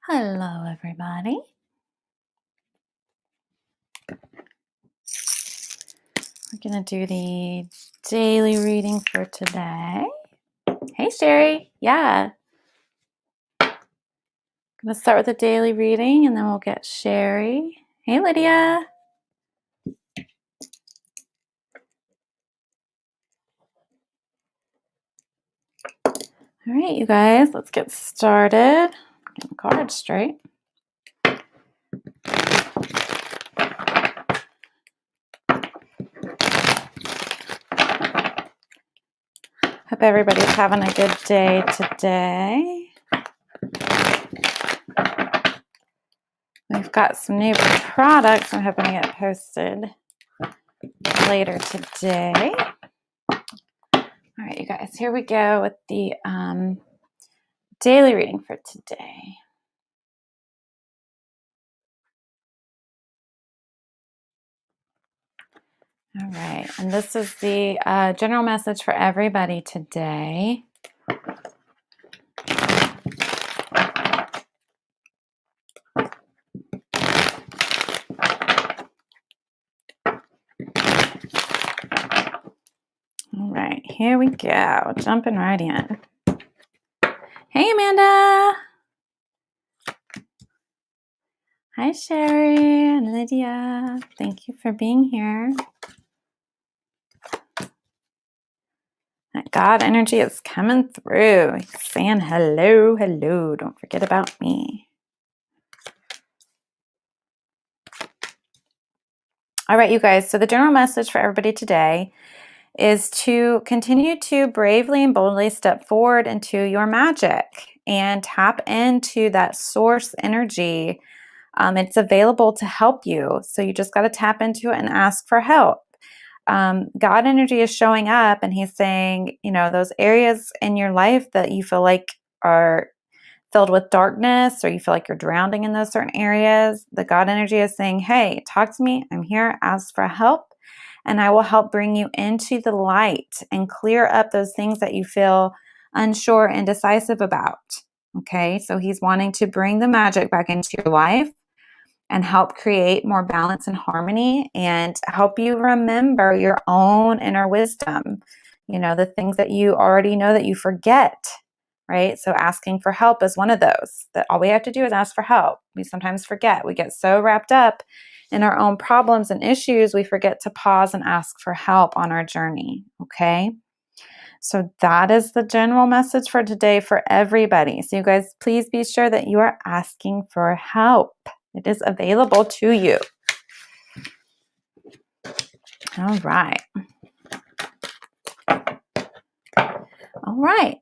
Hello, everybody. We're going to do the daily reading for today. Hey, Sherry. Yeah. I'm going to start with the daily reading and then we'll get Sherry. Hey, Lydia. All right, you guys, let's get started. Get the cards straight. Hope everybody's having a good day today. We've got some new products I'm hoping to get posted later today. All right, you guys, here we go with the daily reading for today. All right, and this is the general message for everybody today. All right, here we go, jumping right in. Hey, Amanda. Hi, Sherry and Lydia. Thank you for being here. That God energy is coming through. Saying hello, hello. Don't forget about me. All right, you guys. So the general message for everybody today is to continue to bravely and boldly step forward into your magic and tap into that source energy. It's available to help you. So you just got to tap into it and ask for help. God energy is showing up and he's saying, you know, those areas in your life that you feel like are filled with darkness or you feel like you're drowning in those certain areas, the God energy is saying, hey, talk to me. I'm here. Ask for help. And I will help bring you into the light and clear up those things that you feel unsure and indecisive about. Okay, so he's wanting to bring the magic back into your life and help create more balance and harmony and help you remember your own inner wisdom. You know, the things that you already know that you forget, right? So asking for help is one of those, that all we have to do is ask for help. We sometimes forget. We get so wrapped up in our own problems and issues, we forget to pause and ask for help on our journey, okay? So that is the general message for today for everybody. So you guys, please be sure that you are asking for help. It is available to you. All right. All right.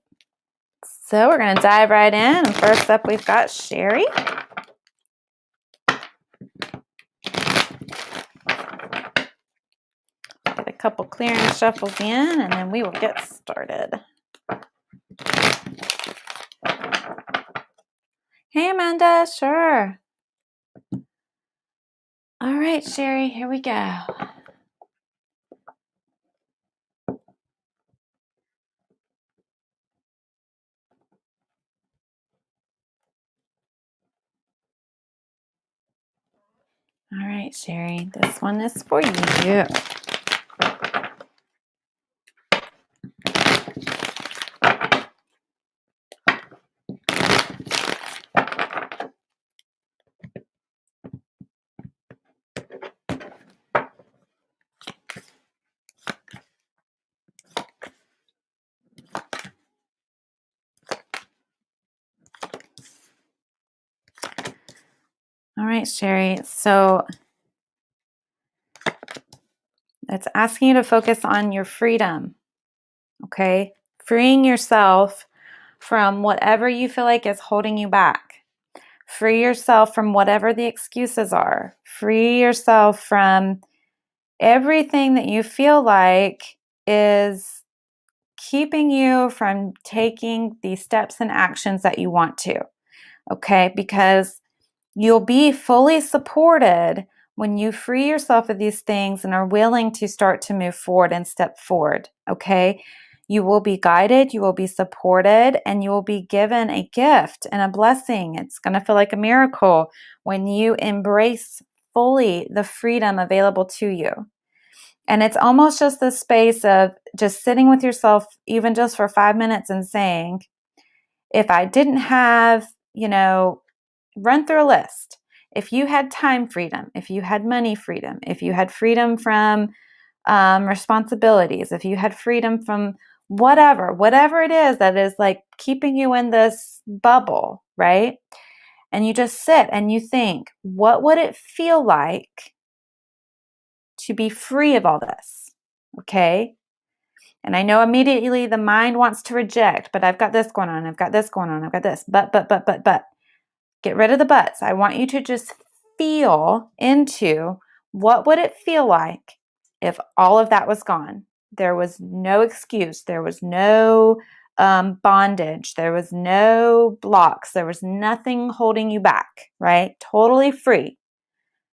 So we're going to dive right in. And first up, we've got Sherry. Get a couple clearing shuffles in, and then we will get started. Hey, Amanda. Sure. All right, Sherry, here we go. All right, Sherry, this one is for you. All right, Sherry, so it's asking you to focus on your freedom, okay? Freeing yourself from whatever you feel like is holding you back. Free yourself from whatever the excuses are. Free yourself from everything that you feel like is keeping you from taking the steps and actions that you want to, okay? Because you'll be fully supported when you free yourself of these things and are willing to start to move forward and step forward, okay? You will be guided, you will be supported, and you will be given a gift and a blessing. It's going to feel like a miracle when you embrace fully the freedom available to you. And it's almost just the space of just sitting with yourself, even just for 5 minutes, and saying, if I didn't have, run through a list. If you had time freedom, if you had money freedom, if you had freedom from responsibilities, if you had freedom from whatever it is that is like keeping you in this bubble, right? And you just sit and you think, what would it feel like to be free of all this? Okay. And I know immediately the mind wants to reject, but I've got this going on. I've got this going on. I've got this, but. Get rid of the buts. I want you to just feel into what would it feel like if all of that was gone. There was no excuse. There was no bondage. There was no blocks. There was nothing holding you back, right? Totally free,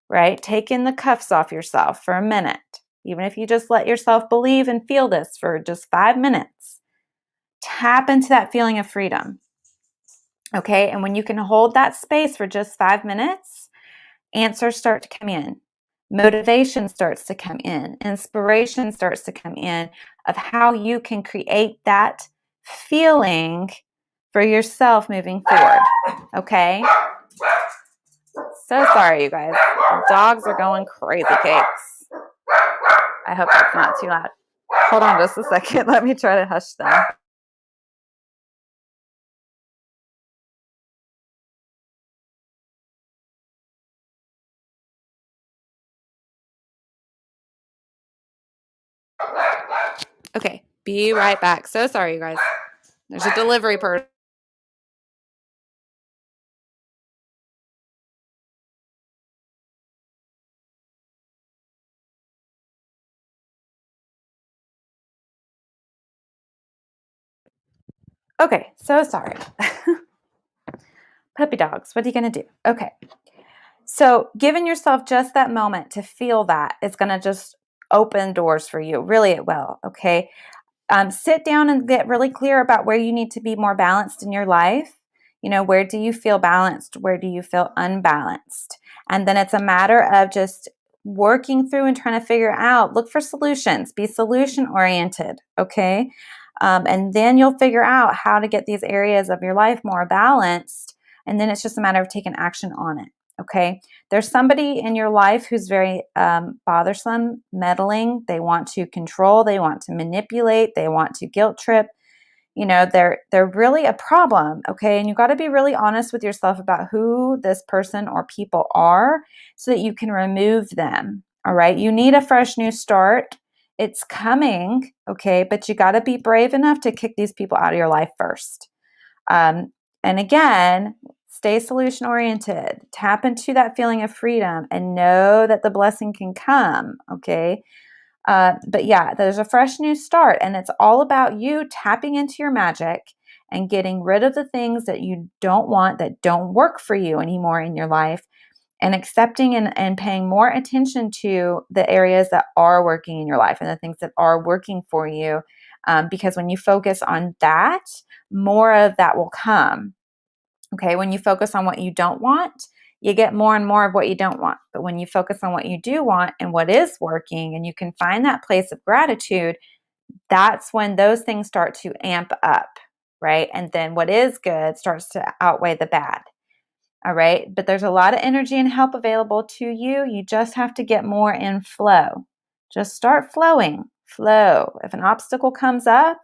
right? Taking the cuffs off yourself for a minute. Even if you just let yourself believe and feel this for just 5 minutes, tap into that feeling of freedom. Okay, and when you can hold that space for just 5 minutes, answers start to come in. Motivation starts to come in. Inspiration starts to come in of how you can create that feeling for yourself moving forward. Okay? So sorry, you guys. Dogs are going crazy cakes. I hope that's not too loud. Hold on just a second. Let me try to hush them. Okay, be right back. So sorry, you guys. There's a delivery person. Okay, so sorry. Puppy dogs, what are you going to do? Okay. So giving yourself just that moment to feel that is going to just open doors for you. Really, it will. Okay. Sit down and get really clear about where you need to be more balanced in your life. Where do you feel balanced? Where do you feel unbalanced? And then it's a matter of just working through and trying to figure out, look for solutions, be solution oriented. Okay. And then you'll figure out how to get these areas of your life more balanced. And then it's just a matter of taking action on it. Okay. There's somebody in your life who's very bothersome, meddling. They want to control. They want to manipulate. They want to guilt trip. They're really a problem. Okay. And you got to be really honest with yourself about who this person or people are so that you can remove them. All right. You need a fresh new start. It's coming. Okay. But you got to be brave enough to kick these people out of your life first. And again, stay solution oriented, tap into that feeling of freedom and know that the blessing can come. Okay. But yeah, there's a fresh new start and it's all about you tapping into your magic and getting rid of the things that you don't want, that don't work for you anymore in your life, and accepting and paying more attention to the areas that are working in your life and the things that are working for you. Because when you focus on that, more of that will come. Okay, when you focus on what you don't want, you get more and more of what you don't want. But when you focus on what you do want and what is working, and you can find that place of gratitude, that's when those things start to amp up, right? And then what is good starts to outweigh the bad. All right, but there's a lot of energy and help available to you. You just have to get more in flow. Just start flowing. Flow. If an obstacle comes up,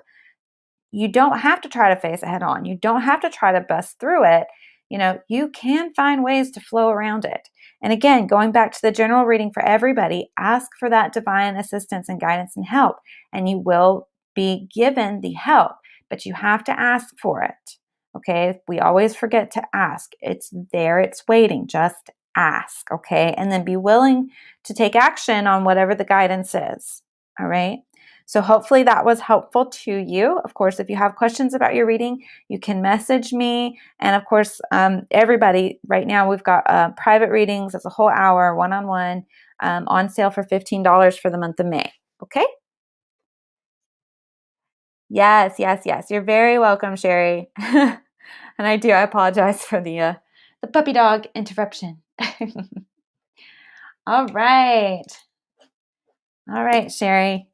you don't have to try to face it head on. You don't have to try to bust through it. You can find ways to flow around it. And again, going back to the general reading for everybody, ask for that divine assistance and guidance and help, and you will be given the help, but you have to ask for it. Okay. We always forget to ask. It's there, it's waiting. Just ask. Okay. And then be willing to take action on whatever the guidance is. All right. So hopefully that was helpful to you. Of course, if you have questions about your reading, you can message me. And of course, everybody, right now we've got private readings. It's a whole hour, one-on-one, on sale for $15 for the month of May. Okay? Yes, yes, yes. You're very welcome, Sherry. And I apologize for the puppy dog interruption. All right. All right, Sherry.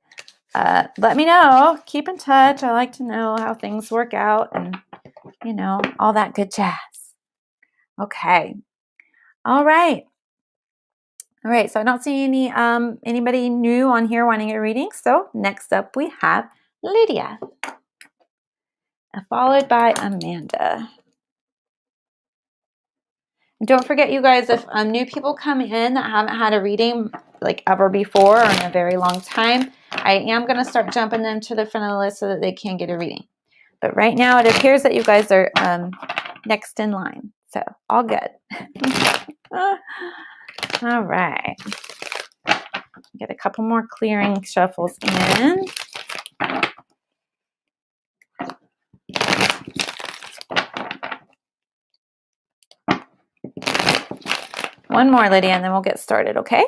Let me know. Keep in touch. I like to know how things work out and, all that good jazz. Okay. All right. All right. So I don't see anybody new on here wanting a reading. So next up we have Lydia, followed by Amanda. And don't forget, you guys, if new people come in that haven't had a reading like ever before or in a very long time, I am going to start jumping them to the front of the list so that they can get a reading. But right now it appears that you guys are next in line. So all good. All right. Get a couple more clearing shuffles in. One more, Lydia, and then we'll get started, okay?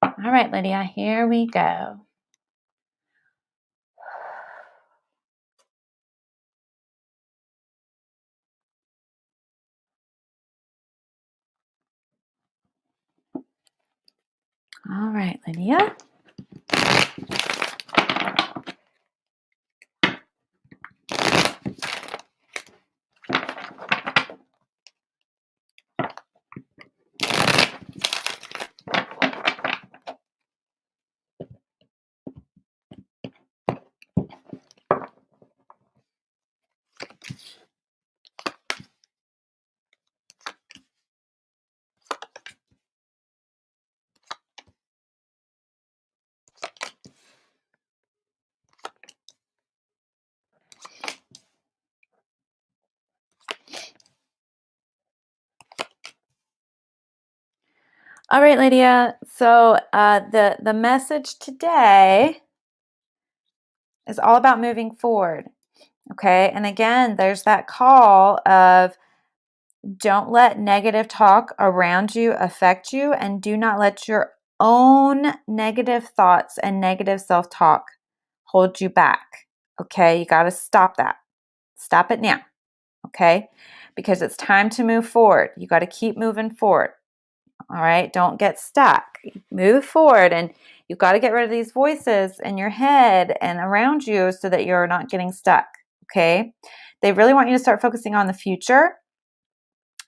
All right, Lydia, here we go. All right, Lydia. All right, Lydia. So the message today is all about moving forward. Okay. And again, there's that call of don't let negative talk around you affect you, and do not let your own negative thoughts and negative self-talk hold you back. Okay. You got to stop that. Stop it now. Okay. Because it's time to move forward. You got to keep moving forward. All right. Don't get stuck. Move forward, and you've got to get rid of these voices in your head and around you so that you're not getting stuck. Okay. They really want you to start focusing on the future.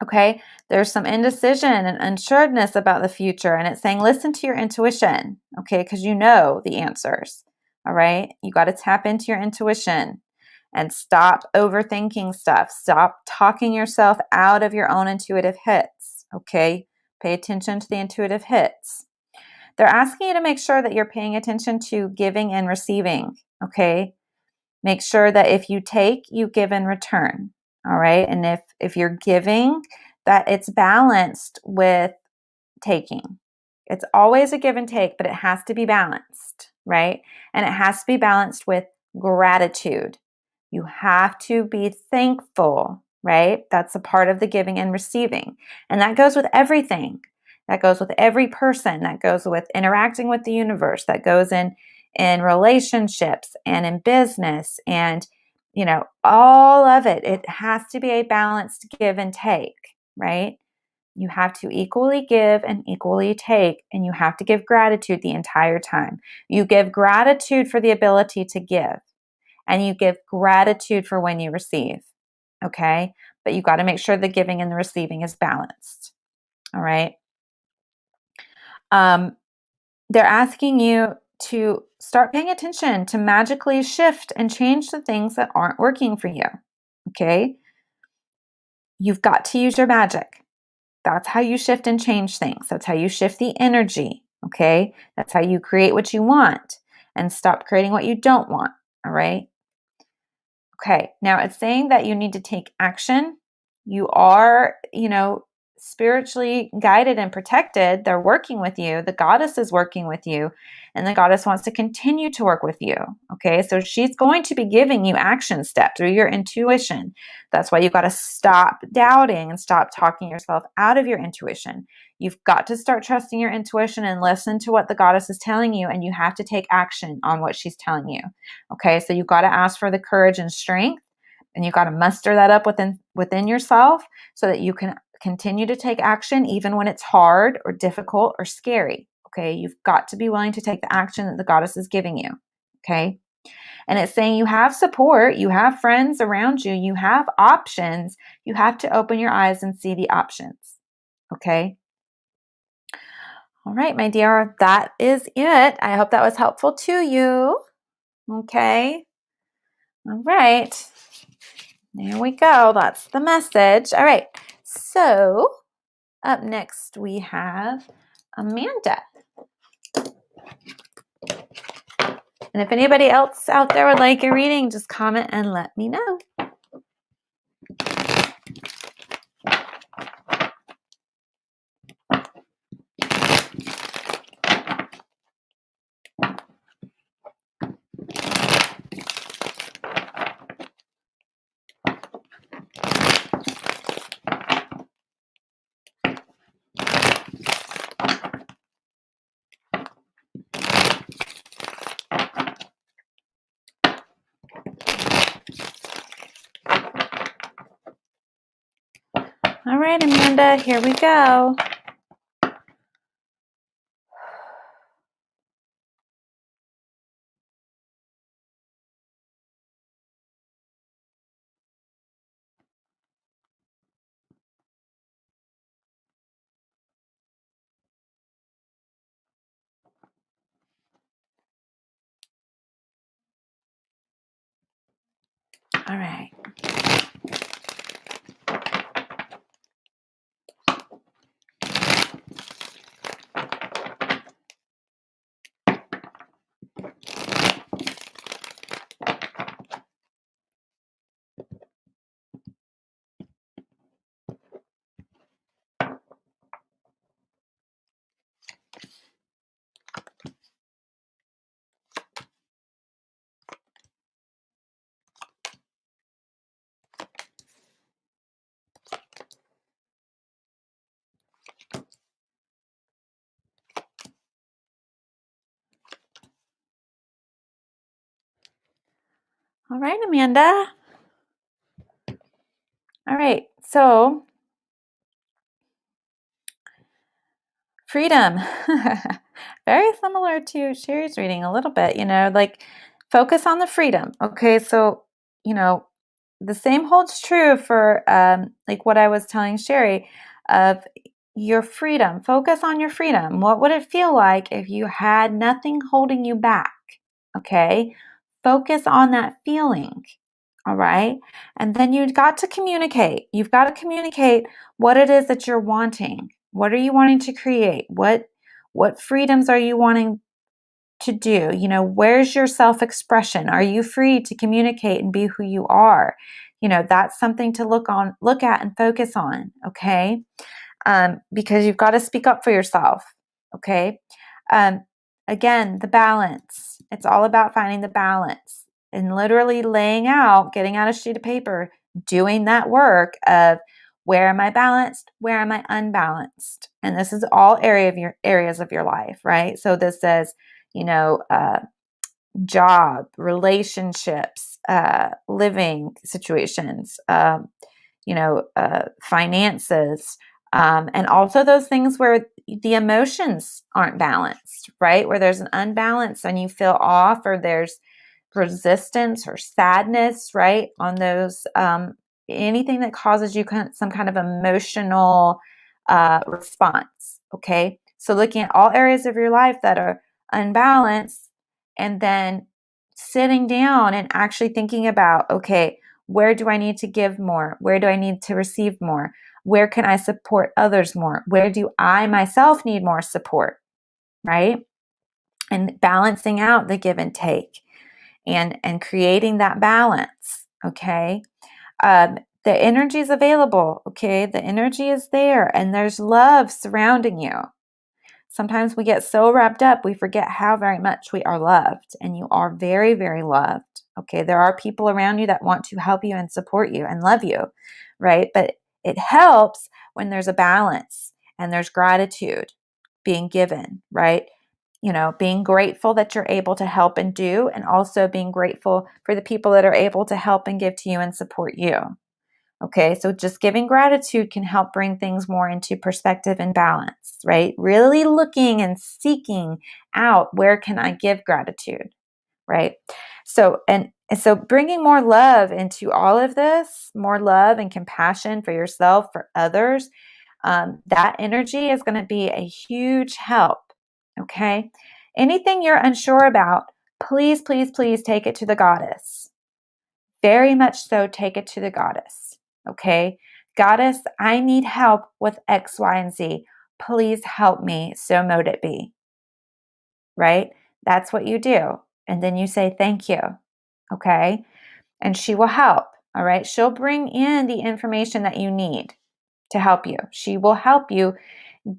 Okay. There's some indecision and unsureness about the future, and it's saying listen to your intuition. Okay. Because you know the answers. All right. You got to tap into your intuition and stop overthinking stuff. Stop talking yourself out of your own intuitive hits. Okay. Pay attention to the intuitive hits. They're asking you to make sure that you're paying attention to giving and receiving. Okay. Make sure that if you take, you give in return. All right. And if you're giving, that it's balanced with taking. It's always a give and take, but it has to be balanced, right? And it has to be balanced with gratitude. You have to be thankful, right? That's a part of the giving and receiving. And that goes with everything. That goes with every person. That goes with interacting with the universe. That goes in relationships and in business and, all of it. It has to be a balanced give and take, right? You have to equally give and equally take, and you have to give gratitude the entire time. You give gratitude for the ability to give, and you give gratitude for when you receive. Okay? But you got to make sure the giving and the receiving is balanced. All right? They're asking you to start paying attention to magically shift and change the things that aren't working for you. Okay? You've got to use your magic. That's how you shift and change things. That's how you shift the energy. Okay? That's how you create what you want and stop creating what you don't want. All right? Okay. Now it's saying that you need to take action. You are, spiritually guided and protected. They're working with you. The goddess is working with you, and the goddess wants to continue to work with you. Okay, so she's going to be giving you action steps through your intuition. That's why you've got to stop doubting and stop talking yourself out of your intuition. You've got to start trusting your intuition and listen to what the goddess is telling you, and you have to take action on what she's telling you. Okay, so you've got to ask for the courage and strength, and you've got to muster that up within yourself so that you can continue to take action even when it's hard or difficult or scary. Okay, you've got to be willing to take the action that the goddess is giving you. Okay, and it's saying you have support, you have friends around you, you have options. You have to open your eyes and see the options. Okay. All right, my dear, that is it. I hope that was helpful to you. Okay. All right. There we go. That's the message. All right. So up next we have Amanda. And if anybody else out there would like a reading, just comment and let me know. All right, Amanda, here we go. All right. All right, Amanda. All right, so freedom. Very similar to Sherry's reading a little bit, like focus on the freedom. Okay, so, the same holds true for like what I was telling Sherry of your freedom. Focus on your freedom. What would it feel like if you had nothing holding you back? Okay, focus on that feeling. All right. And then you've got to communicate. You've got to communicate what it is that you're wanting. What are you wanting to create? What freedoms are you wanting to do? Where's your self-expression? Are you free to communicate and be who you are? That's something to look at and focus on, okay? Because you've got to speak up for yourself, okay? Again, the balance. It's all about finding the balance and literally getting out a sheet of paper, doing that work of where am I balanced? Where am I unbalanced? And this is all areas of your life, right? So this says, job, relationships, living situations, finances, and also those things where the emotions aren't balanced, right? Where there's an unbalance and you feel off, or there's resistance or sadness, right? On those, anything that causes you some kind of emotional response, okay? So looking at all areas of your life that are unbalanced, and then sitting down and actually thinking about, okay, where do I need to give more? Where do I need to receive more? Where can I support others more? Where do I myself need more support, right? And balancing out the give and take and creating that balance, okay? The energy is available, okay? The energy is there, and there's love surrounding you. Sometimes we get so wrapped up, we forget how very much we are loved, and you are very, very loved, okay? There are people around you that want to help you and support you and love you, right? But it helps when there's a balance and there's gratitude being given, right? Being grateful that you're able to help and do, and also being grateful for the people that are able to help and give to you and support you. Okay, so just giving gratitude can help bring things more into perspective and balance, right? Really looking and seeking out, where can I give gratitude, right? So bringing more love into all of this, more love and compassion for yourself, for others, that energy is going to be a huge help. Okay, anything you're unsure about, please, please, please take it to the goddess. Very much so, take it to the goddess. Okay, goddess, I need help with X, Y, and Z. Please help me, so mote it be. Right? That's what you do. And then you say thank you. Okay, and she will help. All right, she'll bring in the information that you need to help you. She will help you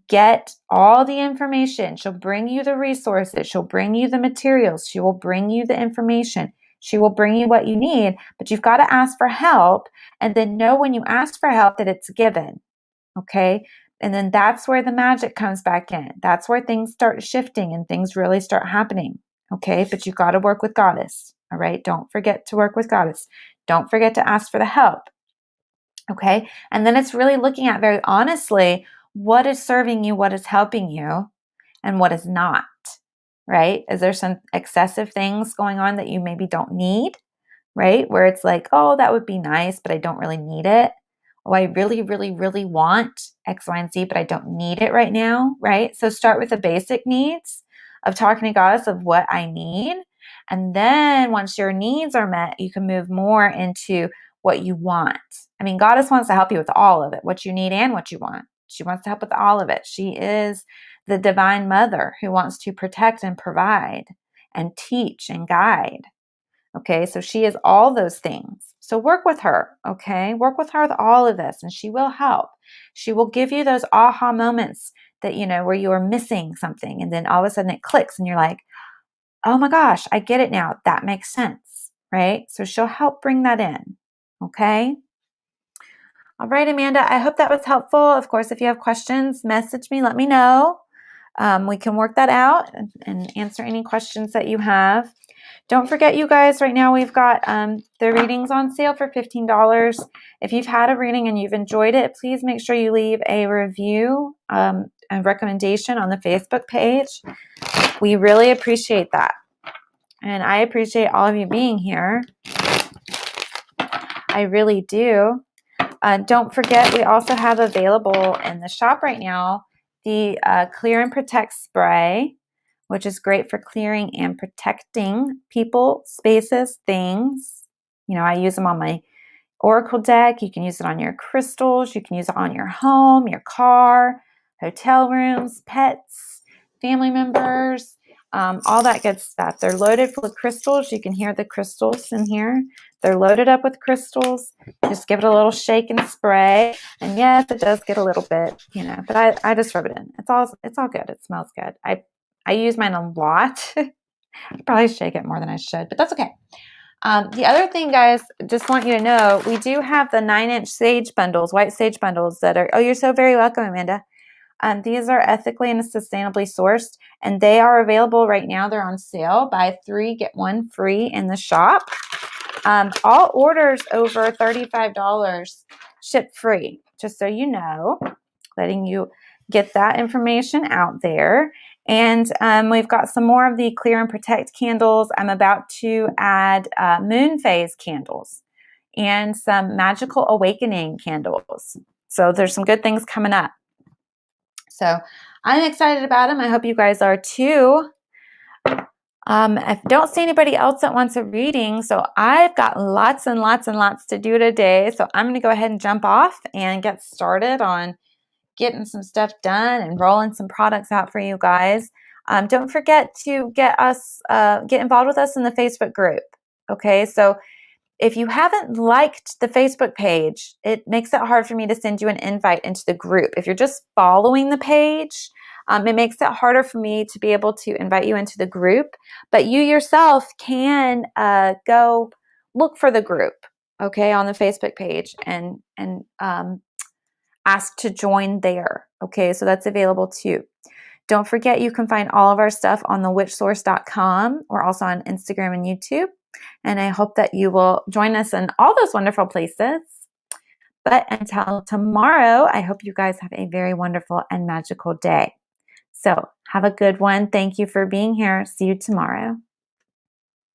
get all the information. She'll bring you the resources. She'll bring you the materials. She will bring you the information. She will bring you what you need, but you've got to ask for help, and then know when you ask for help that it's given. Okay. And then that's where the magic comes back in. That's where things start shifting and things really start happening. Okay. But you've got to work with goddess. All right. Don't forget to work with goddess. Don't forget to ask for the help. Okay. And then it's really looking at very honestly, what is serving you, what is helping you, and what is not, right? Is there some excessive things going on that you maybe don't need, right? Where it's like, oh, that would be nice, but I don't really need it. Oh, I really, really, really want X, Y, and Z, but I don't need it right now, right? So start with the basic needs of talking to goddess of what I need. And then once your needs are met, you can move more into what you want. I mean, goddess wants to help you with all of it, what you need and what you want. She wants to help with all of it. She is the divine mother who wants to protect and provide and teach and guide. Okay, so she is all those things. So work with her, okay? Work with her with all of this, and she will help. She will give you those aha moments that, where you are missing something, and then all of a sudden it clicks, and you're like, oh my gosh, I get it now. That makes sense, right? So she'll help bring that in, okay? All right, Amanda, I hope that was helpful. Of course, if you have questions, message me, let me know. We can work that out and answer any questions that you have. Don't forget, you guys, right now we've got the readings on sale for $15. If you've had a reading and you've enjoyed it, please make sure you leave a review, a recommendation on the Facebook page. We really appreciate that. And I appreciate all of you being here. I really do. Don't forget, we also have available in the shop right now the Clear and Protect Spray, which is great for clearing and protecting people, spaces, things. I use them on my Oracle deck. You can use it on your crystals. You can use it on your home, your car, hotel rooms, pets, family members, all that good stuff. They're loaded full of crystals. You can hear the crystals in here. They're loaded up with crystals. Just give it a little shake and spray. And yes, it does get a little bit, but I just rub it in. It's all good. It smells good. I use mine a lot. I probably shake it more than I should, but that's okay. The other thing, guys, just want you to know, we do have the 9-inch sage bundles, white sage bundles that are, oh, you're so very welcome, Amanda. These are ethically and sustainably sourced, and they are available right now. They're on sale. Buy 3, get 1 free in the shop. All orders over $35 ship free, just so you know, letting you get that information out there. And we've got some more of the Clear and Protect candles. I'm about to add moon phase candles and some magical awakening candles. So there's some good things coming up. So I'm excited about them. I hope you guys are too. I don't see anybody else that wants a reading, so I've got lots and lots and lots to do today. So I'm going to go ahead and jump off and get started on getting some stuff done and rolling some products out for you guys. Don't forget to get involved with us in the Facebook group. Okay, so if you haven't liked the Facebook page, it makes it hard for me to send you an invite into the group. If you're just following the page, it makes it harder for me to be able to invite you into the group. But you yourself can go look for the group, okay, on the Facebook page and ask to join there. Okay, so that's available too. Don't forget, you can find all of our stuff on thewitchsource.com. We're also on Instagram and YouTube. And I hope that you will join us in all those wonderful places. But until tomorrow, I hope you guys have a very wonderful and magical day. So have a good one. Thank you for being here. See you tomorrow.